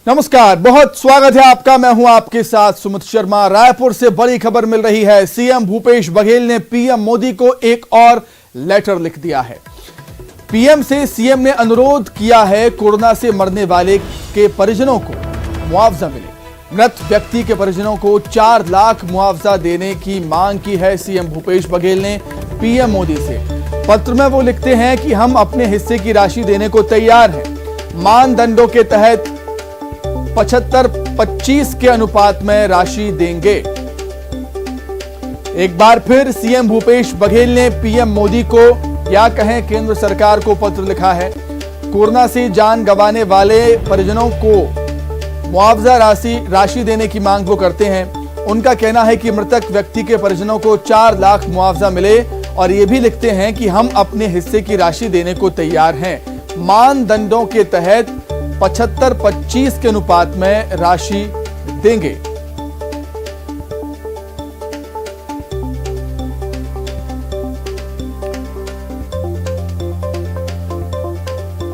नमस्कार, बहुत स्वागत है आपका। मैं हूं आपके साथ सुमित शर्मा। रायपुर से बड़ी खबर मिल रही है। सीएम भूपेश बघेल ने पीएम मोदी को एक और लेटर लिख दिया है। पीएम से सीएम ने अनुरोध किया है कोरोना से मरने वाले के परिजनों को मुआवजा मिले। मृत व्यक्ति के परिजनों को 4 लाख मुआवजा देने की मांग की है सीएम भूपेश बघेल ने पीएम मोदी से। पत्र में वो लिखते हैं कि हम अपने हिस्से की राशि देने को तैयार हैं। मानदंडों के तहत 75-25 के अनुपात में राशि देंगे। एक बार फिर सीएम भूपेश बघेल ने पीएम मोदी को या कहें केंद्र सरकार को पत्र लिखा है। कोरोना से जान गंवाने वाले परिजनों को मुआवजा राशि देने की मांग वो करते हैं। उनका कहना है कि मृतक व्यक्ति के परिजनों को 4 लाख मुआवजा मिले और ये भी लिखते हैं कि हम अपने हिस्से की राशि देने को तैयार हैं। मानदंडों के तहत 75-25 के अनुपात में राशि देंगे।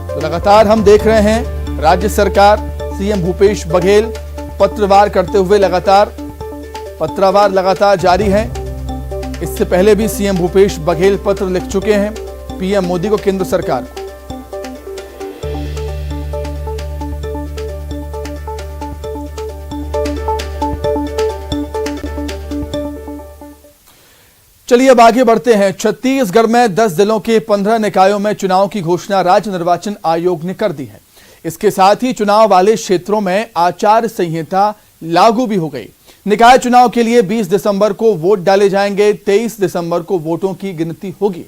तो लगातार हम देख रहे हैं राज्य सरकार सीएम भूपेश बघेल पत्रवार करते हुए पत्रवार लगातार जारी है। इससे पहले भी सीएम भूपेश बघेल पत्र लिख चुके हैं पीएम मोदी को, केंद्र सरकार को। चलिए अब आगे बढ़ते हैं। छत्तीसगढ़ में 10 जिलों के 15 निकायों में चुनाव की घोषणा राज्य निर्वाचन आयोग ने कर दी है। इसके साथ ही चुनाव वाले क्षेत्रों में आचार संहिता लागू भी हो गई। निकाय चुनाव के लिए 20 दिसंबर को वोट डाले जाएंगे। 23 दिसंबर को वोटों की गिनती होगी।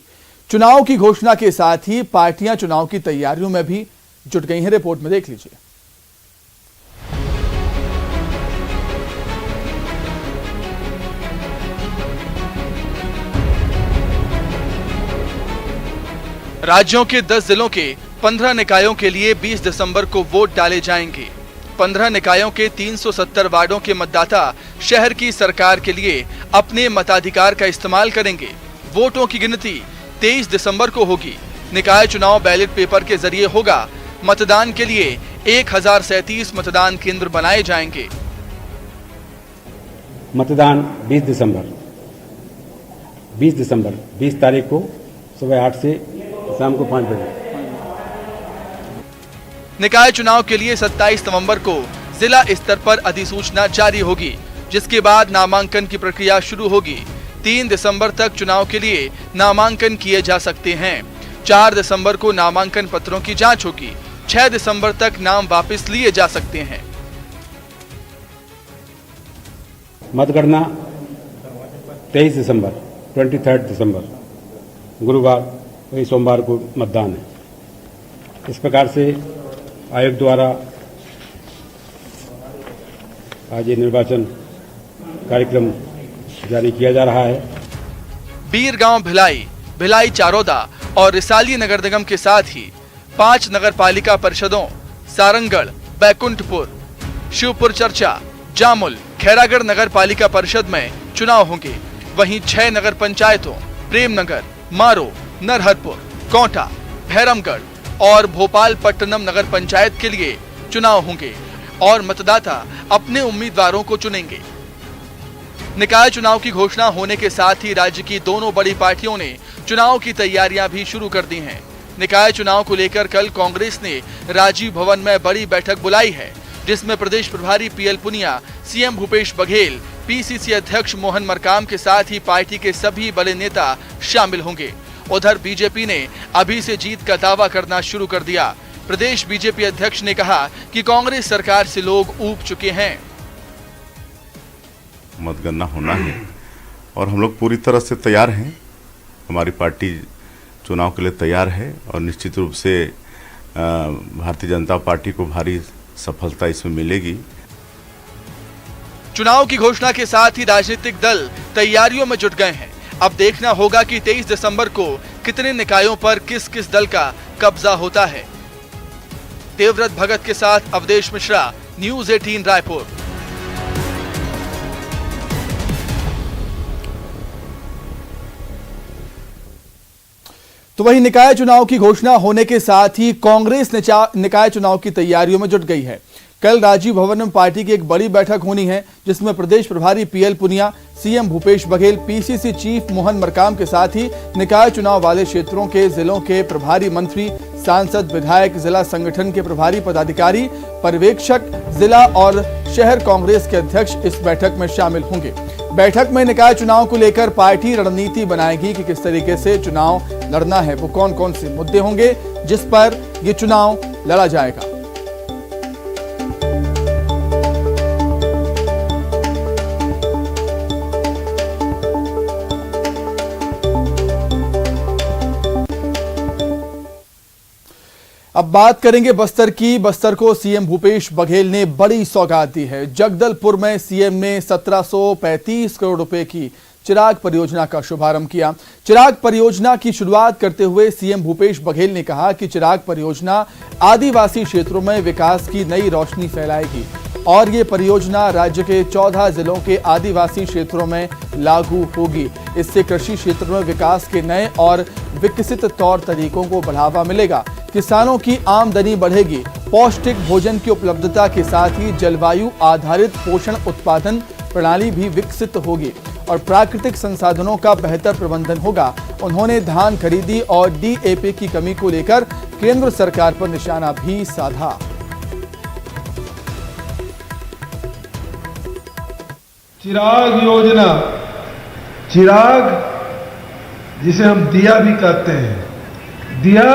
चुनाव की घोषणा के साथ ही पार्टियां चुनाव की तैयारियों में भी जुट गई हैं। रिपोर्ट में देख लीजिए। राज्यों के 10 जिलों के 15 निकायों के लिए 20 दिसंबर को वोट डाले जाएंगे। 15 निकायों के 370 वार्डों के मतदाता शहर की सरकार के लिए अपने मताधिकार का इस्तेमाल करेंगे। वोटों की गिनती 23 दिसंबर को होगी। निकाय चुनाव बैलेट पेपर के जरिए होगा। मतदान के लिए 1037 मतदान केंद्र बनाए जाएंगे। मतदान 20 दिसंबर 20 तारीख को सुबह 8 से शाम को 5 बजे। निकाय चुनाव के लिए 27 नवंबर को जिला स्तर पर अधिसूचना जारी होगी, जिसके बाद नामांकन की प्रक्रिया शुरू होगी। 3 दिसंबर तक चुनाव के लिए नामांकन किए जा सकते हैं। 4 दिसंबर को नामांकन पत्रों की जांच होगी। 6 दिसंबर तक नाम वापस लिए जा सकते हैं। मतगणना 23 दिसंबर गुरुवार वही सोमवार को मतदान है। इस प्रकार से आयोग द्वारा आज ये निर्वाचन कार्यक्रम जारी किया जा रहा है। बीरगांव, भिलाई चारोदा और रिसाली नगर निगम के साथ ही 5 नगर पालिका परिषदों सारंगढ़, बैकुंठपुर, शिवपुर चर्चा, जामुल, खैरागढ़ नगर पालिका परिषद में चुनाव होंगे। वहीं 6 नगर पंचायतों प्रेमनगर, मारो, नरहरपुर, कोंटा, भैरमगढ़ और भोपालपट्टनम नगर पंचायत के लिए चुनाव होंगे और मतदाता अपने उम्मीदवारों को चुनेंगे। निकाय चुनाव की घोषणा होने के साथ ही राज्य की दोनों बड़ी पार्टियों ने चुनाव की तैयारियां भी शुरू कर दी हैं। निकाय चुनाव को लेकर कल कांग्रेस ने राजीव भवन में बड़ी बैठक बुलाई है, जिसमें प्रदेश प्रभारी PL Punia, CM Bhupesh Baghel, PCC अध्यक्ष मोहन मरकाम के साथ ही पार्टी के सभी बड़े नेता शामिल होंगे। उधर बीजेपी ने अभी से जीत का दावा करना शुरू कर दिया। प्रदेश बीजेपी अध्यक्ष ने कहा कि कांग्रेस सरकार से लोग ऊब चुके हैं। मतगणना होना है और हम लोग पूरी तरह से तैयार हैं। हमारी पार्टी चुनाव के लिए तैयार है और निश्चित रूप से भारतीय जनता पार्टी को भारी सफलता इसमें मिलेगी। चुनाव की घोषणा के साथ ही राजनीतिक दल तैयारियों में जुट गए हैं। अब देखना होगा कि 23 दिसंबर को कितने निकायों पर किस किस दल का कब्जा होता है। देवव्रत भगत के साथ अवधेश मिश्रा, न्यूज़ 18 रायपुर। तो वही निकाय चुनाव की घोषणा होने के साथ ही कांग्रेस निकाय चुनाव की तैयारियों में जुट गई है। कल राजीव भवन में पार्टी की एक बड़ी बैठक होनी है, जिसमें प्रदेश प्रभारी PL Punia, CM Bhupesh Baghel, PCC chief Mohan Markam के साथ ही निकाय चुनाव वाले क्षेत्रों के जिलों के प्रभारी मंत्री, सांसद, विधायक, जिला संगठन के प्रभारी पदाधिकारी, पर्यवेक्षक, जिला और शहर कांग्रेस के अध्यक्ष इस बैठक में शामिल होंगे। बैठक में निकाय चुनाव को लेकर पार्टी रणनीति बनाएगी कि किस तरीके से चुनाव लड़ना है, वो कौन कौन से मुद्दे होंगे जिस पर ये चुनाव लड़ा जाएगा। अब बात करेंगे बस्तर की। बस्तर को सीएम भूपेश बघेल ने बड़ी सौगात दी है। जगदलपुर में सीएम ने 1735 करोड़ रुपए की चिराग परियोजना का शुभारंभ किया। चिराग परियोजना की शुरुआत करते हुए सीएम भूपेश बघेल ने कहा कि चिराग परियोजना आदिवासी क्षेत्रों में विकास की नई रोशनी फैलाएगी और ये परियोजना राज्य के 14 जिलों के आदिवासी क्षेत्रों में लागू होगी। इससे कृषि क्षेत्र में विकास के नए और विकसित तौर तरीकों को बढ़ावा मिलेगा, किसानों की आमदनी बढ़ेगी, पौष्टिक भोजन की उपलब्धता के साथ ही जलवायु आधारित पोषण उत्पादन प्रणाली भी विकसित होगी और प्राकृतिक संसाधनों का बेहतर प्रबंधन होगा। उन्होंने धान खरीदी और डीएपी की कमी को लेकर केंद्र सरकार पर निशाना भी साधा। चिराग योजना, चिराग जिसे हम दिया भी कहते हैं, दिया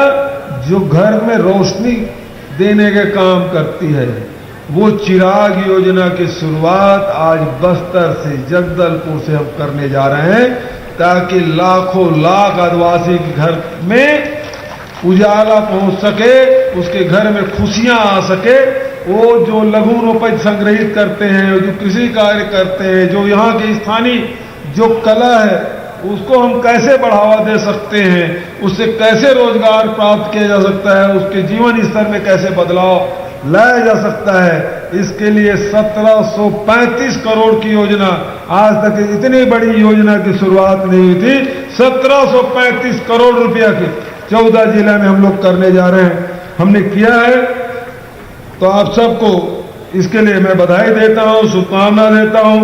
जो घर में रोशनी देने के काम करती है, वो चिराग योजना की शुरुआत आज बस्तर से, जगदलपुर से हम करने जा रहे हैं, ताकि लाखों लाख आदिवासी के घर में उजाला पहुंच सके, उसके घर में खुशियां आ सके। वो जो लघु उपज संग्रहित करते हैं, जो कृषि कार्य करते हैं, जो यहाँ की स्थानीय जो कला है उसको हम कैसे बढ़ावा दे सकते हैं, उससे कैसे रोजगार प्राप्त किया जा सकता है, उसके जीवन स्तर में कैसे बदलाव लाया जा सकता है, इसके लिए 1735 करोड़ की योजना, आज तक इतनी बड़ी योजना की शुरुआत नहीं हुई थी। 1735 करोड़ रुपया की 14 जिला में हम लोग करने जा रहे हैं, हमने किया है। तो आप सबको इसके लिए मैं बधाई देता हूं, शुभकामना देता हूं।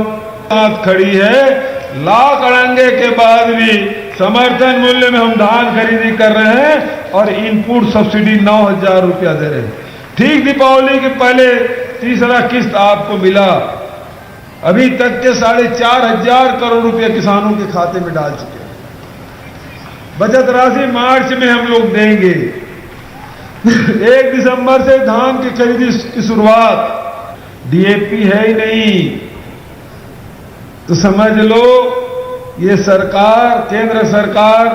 बात खड़ी है, लाख अड़ंगे के बाद भी समर्थन मूल्य में हम धान खरीदी कर रहे हैं और इनपुट सब्सिडी 9,000 रुपया दे रहे हैं। ठीक दीपावली के पहले तीसरा किस्त आपको मिला। अभी तक के 4,500 करोड़ रुपया किसानों के खाते में डाल चुके हैं। बचत राशि मार्च में हम लोग देंगे। 1 दिसंबर से धान की खरीदी की शुरुआत। डीएपी है ही नहीं तो समझ लो ये सरकार, केंद्र सरकार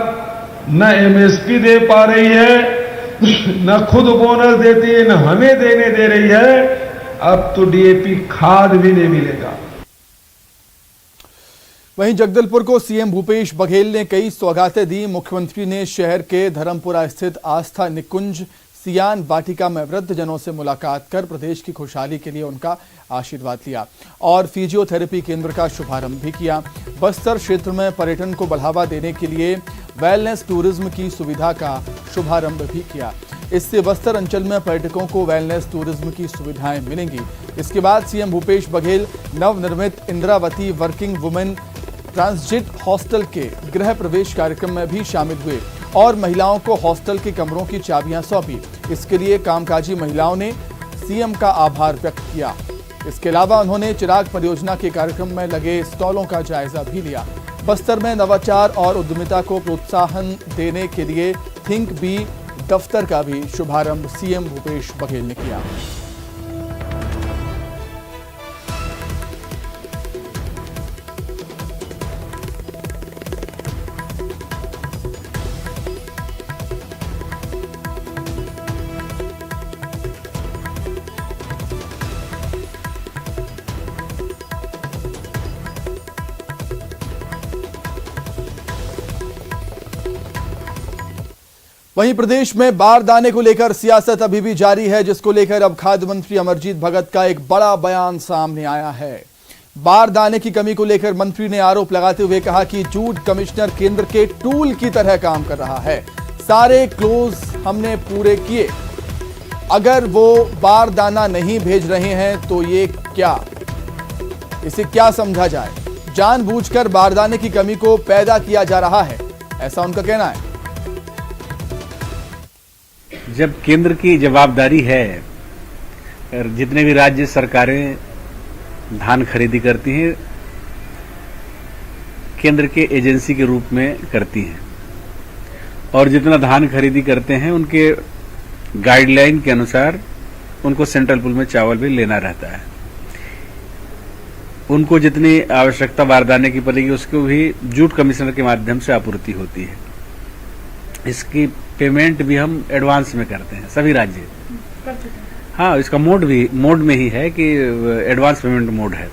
न एमएसपी दे पा रही है, न खुद बोनस देती है, न हमें देने दे रही है। अब तो डीएपी खाद भी नहीं मिलेगा। वहीं जगदलपुर को सीएम भूपेश बघेल ने कई सौगातें दी। मुख्यमंत्री ने शहर के धर्मपुरा स्थित आस्था निकुंज सियान वाटिका में वृद्धजनों से मुलाकात कर प्रदेश की खुशहाली के लिए उनका आशीर्वाद लिया और फिजियोथेरेपी केंद्र का शुभारंभ भी किया। बस्तर क्षेत्र में पर्यटन को बढ़ावा देने के लिए वेलनेस टूरिज्म की सुविधा का शुभारंभ भी किया। इससे बस्तर अंचल में पर्यटकों को वेलनेस टूरिज्म की सुविधाएं मिलेंगी। इसके बाद सीएम भूपेश बघेल नवनिर्मित Indravati working women transit hostel के गृह प्रवेश कार्यक्रम में भी शामिल हुए और महिलाओं को हॉस्टल के कमरों की चाबियां सौंपी। इसके लिए कामकाजी महिलाओं ने सीएम का आभार व्यक्त किया। इसके अलावा उन्होंने चिराग परियोजना के कार्यक्रम में लगे स्टॉलों का जायजा भी लिया। बस्तर में नवाचार और उद्यमिता को प्रोत्साहन देने के लिए थिंक बी दफ्तर का भी शुभारंभ सीएम भूपेश बघेल ने किया। वहीं प्रदेश में बारदाने को लेकर सियासत अभी भी जारी है, जिसको लेकर अब खाद्य मंत्री अमरजीत भगत का एक बड़ा बयान सामने आया है। बारदाने की कमी को लेकर मंत्री ने आरोप लगाते हुए कहा कि जूट कमिश्नर केंद्र के टूल की तरह काम कर रहा है। सारे क्लोज हमने पूरे किए। अगर वो बारदाना नहीं भेज रहे हैं तो ये क्या, इसे क्या समझा जाए? जानबूझकर बारदाने की कमी को पैदा किया जा रहा है, ऐसा उनका कहना है। जब केंद्र की जवाबदारी है, जितने भी राज्य सरकारें धान खरीदी करती हैं केंद्र के एजेंसी के रूप में करती हैं, और जितना धान खरीदी करते हैं उनके गाइडलाइन के अनुसार उनको सेंट्रल पूल में चावल भी लेना रहता है। उनको जितनी आवश्यकता बारदाने की पड़ेगी उसको भी जूट कमिश्नर के माध्यम से आपूर्ति होती है। इसकी पेमेंट भी हम एडवांस में करते हैं, सभी राज्य। हाँ, इसका मोड में ही है कि एडवांस पेमेंट मोड है।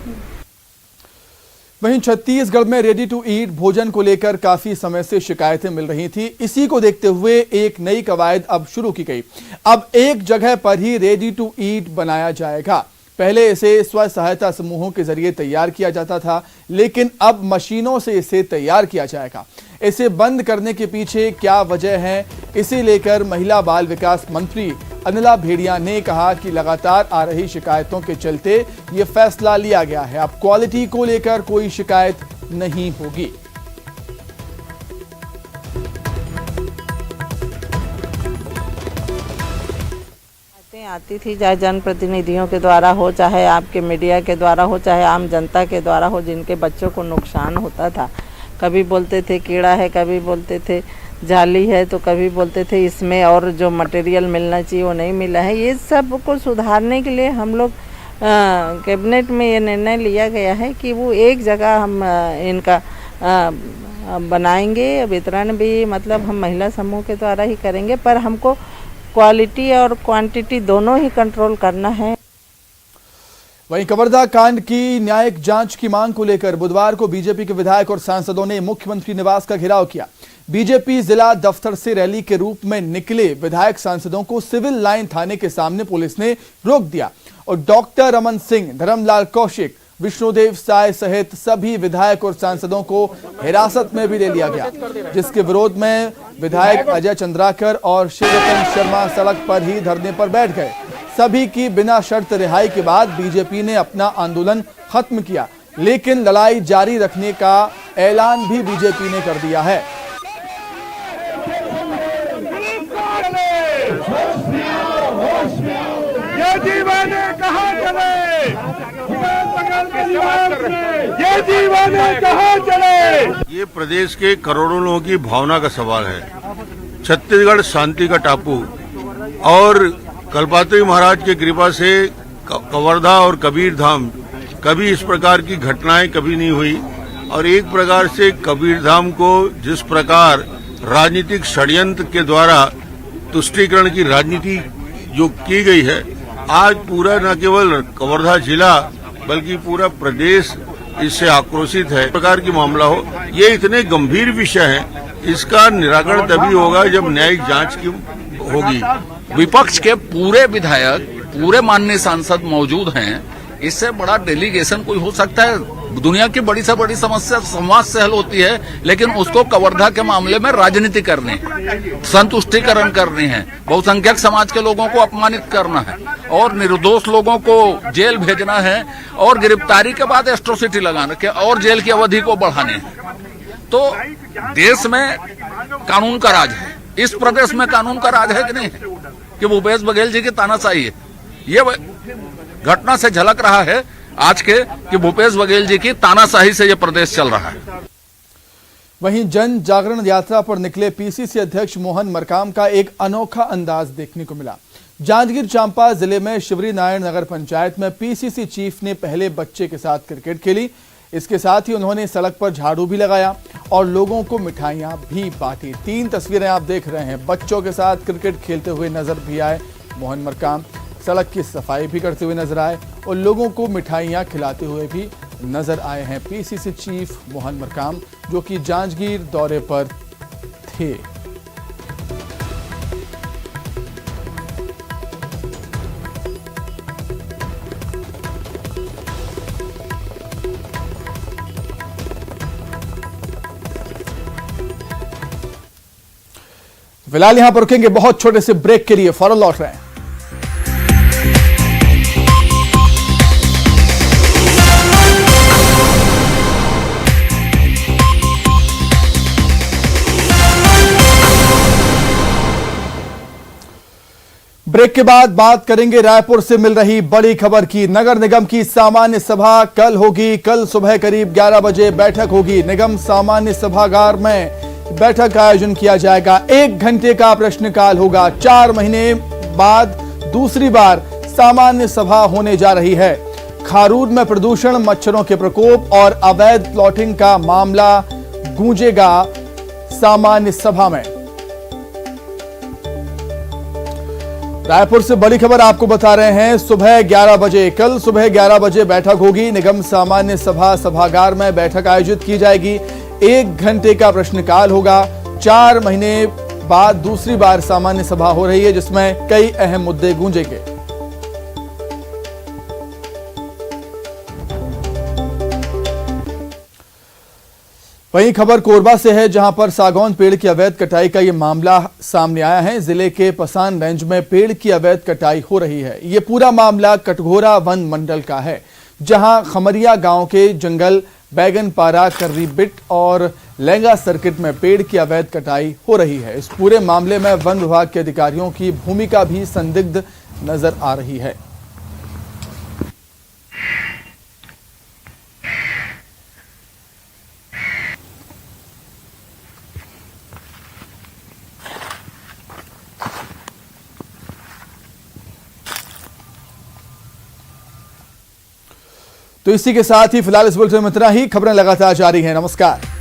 वहीं छत्तीसगढ़ में रेडी टू ईट भोजन को लेकर काफी समय से शिकायतें मिल रही थी। इसी को देखते हुए एक नई कवायद अब शुरू की गई। अब एक जगह पर ही रेडी टू ईट बनाया जाएगा। पहले इसे स्व सहायता समूहों के जरिए तैयार किया जाता था, लेकिन अब मशीनों से इसे तैयार किया जाएगा। इसे बंद करने के पीछे क्या वजह है, इसे लेकर महिला बाल विकास मंत्री अनिला भेड़िया ने कहा कि लगातार आ रही शिकायतों के चलते ये फैसला लिया गया है। अब क्वालिटी को लेकर कोई शिकायत नहीं होगी। आती थी, चाहे जनप्रतिनिधियों के द्वारा हो, चाहे आपके मीडिया के द्वारा हो, चाहे आम जनता के द्वारा हो, जिनके बच्चों को नुकसान होता था। कभी बोलते थे कीड़ा है, कभी बोलते थे जाली है, तो कभी बोलते थे इसमें और जो मटेरियल मिलना चाहिए वो नहीं मिला है। ये सब को सुधारने के लिए हम लोग कैबिनेट में ये निर्णय लिया गया है कि वो एक जगह हम इनका बनाएंगे। वितरण भी मतलब हम महिला समूह के द्वारा ही करेंगे, पर हमको क्वालिटी और क्वांटिटी दोनों ही कंट्रोल करना है। वहीं कवर्धा कांड की न्यायिक जांच की मांग को लेकर बुधवार को बीजेपी के विधायक और सांसदों ने मुख्यमंत्री निवास का घेराव किया। बीजेपी जिला दफ्तर से रैली के रूप में निकले विधायक सांसदों को सिविल लाइन थाने के सामने पुलिस ने रोक दिया और डॉक्टर रमन सिंह, धर्मलाल कौशिक, विष्णुदेव साय सहित सभी विधायक और सांसदों को हिरासत में भी ले लिया गया, जिसके विरोध में विधायक अजय चंद्राकर और शिवरतन शर्मा सड़क पर ही धरने पर बैठ गए। सभी की बिना शर्त रिहाई के बाद बीजेपी ने अपना आंदोलन खत्म किया, लेकिन लड़ाई जारी रखने का ऐलान भी बीजेपी ने कर दिया है। ये दीवाने कहाँ चले? ये प्रदेश के करोड़ों लोगों की भावना का सवाल है। छत्तीसगढ़ शांति का टापू और कल्पात्री महाराज की कृपा से कवर्धा और कबीर धाम कभी इस प्रकार की घटनाएं कभी नहीं हुई। और एक प्रकार से कबीर धाम को जिस प्रकार राजनीतिक षड्यंत्र के द्वारा तुष्टीकरण की राजनीति जो की गई है, आज पूरा न केवल कवर्धा जिला बल्कि पूरा प्रदेश इससे आक्रोशित है। इस प्रकार की मामला हो, ये इतने गंभीर विषय है, इसका निराकरण तभी होगा जब न्यायिक जांच की होगी। विपक्ष के पूरे विधायक, पूरे माननीय सांसद मौजूद हैं। इससे बड़ा डेलीगेशन कोई हो सकता है? दुनिया की बड़ी से बड़ी समस्या संवाद से हल होती है, लेकिन उसको कवर्धा के मामले में राजनीति करनी है, संतुष्टिकरण करनी है, बहुसंख्यक समाज के लोगों को अपमानित करना है और निर्दोष लोगों को जेल भेजना है और गिरफ्तारी के बाद एट्रोसिटी लगाना के और जेल की अवधि को बढ़ाने है। तो देश में कानून का राज है, इस प्रदेश में कानून का राज है कि नहीं है कि भूपेश बघेल जी की तानाशाही है? ये घटना से झलक रहा है आज के कि भूपेश बघेल जी की तानाशाही से यह प्रदेश चल रहा है। वहीं जन जागरण यात्रा पर निकले पीसीसी अध्यक्ष मोहन मरकाम का एक अनोखा अंदाज देखने को मिला। जांजगीर चांपा जिले में शिवरी नारायण नगर पंचायत में पीसीसी चीफ ने पहले बच्चे के साथ क्रिकेट खेली। इसके साथ ही उन्होंने सड़क पर झाड़ू भी लगाया और लोगों को मिठाइयां भी बांटी। 3 तस्वीरें आप देख रहे हैं। बच्चों के साथ क्रिकेट खेलते हुए नजर भी आए मोहन मरकाम, सड़क की सफाई भी करते हुए नजर आए और लोगों को मिठाइयां खिलाते हुए भी नजर आए हैं पीसीसी चीफ मोहन मरकाम, जो कि जांजगीर दौरे पर थे। फिलहाल यहां पर रुकेंगे बहुत छोटे से ब्रेक के लिए, फौरन लौट रहे हैं। ब्रेक के बाद बात करेंगे रायपुर से मिल रही बड़ी खबर की। नगर निगम की सामान्य सभा कल होगी। कल सुबह करीब 11 बजे बैठक होगी। निगम सामान्य सभागार में बैठक का आयोजन किया जाएगा। 1 घंटे का प्रश्नकाल होगा। 4 महीने बाद दूसरी बार सामान्य सभा होने जा रही है। खारूर में प्रदूषण, मच्छरों के प्रकोप और अवैध प्लॉटिंग का मामला गूंजेगा सामान्य सभा में। रायपुर से बड़ी खबर आपको बता रहे हैं। सुबह 11 बजे, कल सुबह 11 बजे बैठक होगी। निगम सामान्य सभा सभागार में बैठक आयोजित की जाएगी। 1 घंटे का प्रश्नकाल होगा। 4 महीने बाद दूसरी बार सामान्य सभा हो रही है, जिसमें कई अहम मुद्दे गूंजेंगे। वहीं खबर कोरबा से है, जहां पर सागौन पेड़ की अवैध कटाई का यह मामला सामने आया है। जिले के पसान रेंज में पेड़ की अवैध कटाई हो रही है। यह पूरा मामला कटघोरा वन मंडल का है, जहां खमरिया गांव के जंगल बैगनपारा, कर्री बिट और लेंगा सर्किट में पेड़ की अवैध कटाई हो रही है। इस पूरे मामले में वन विभाग के अधिकारियों की भूमिका भी संदिग्ध नजर आ रही है। तो इसी के साथ ही फिलहाल इस बुलेटिन में इतना ही। खबरें लगातार जारी हैं। नमस्कार।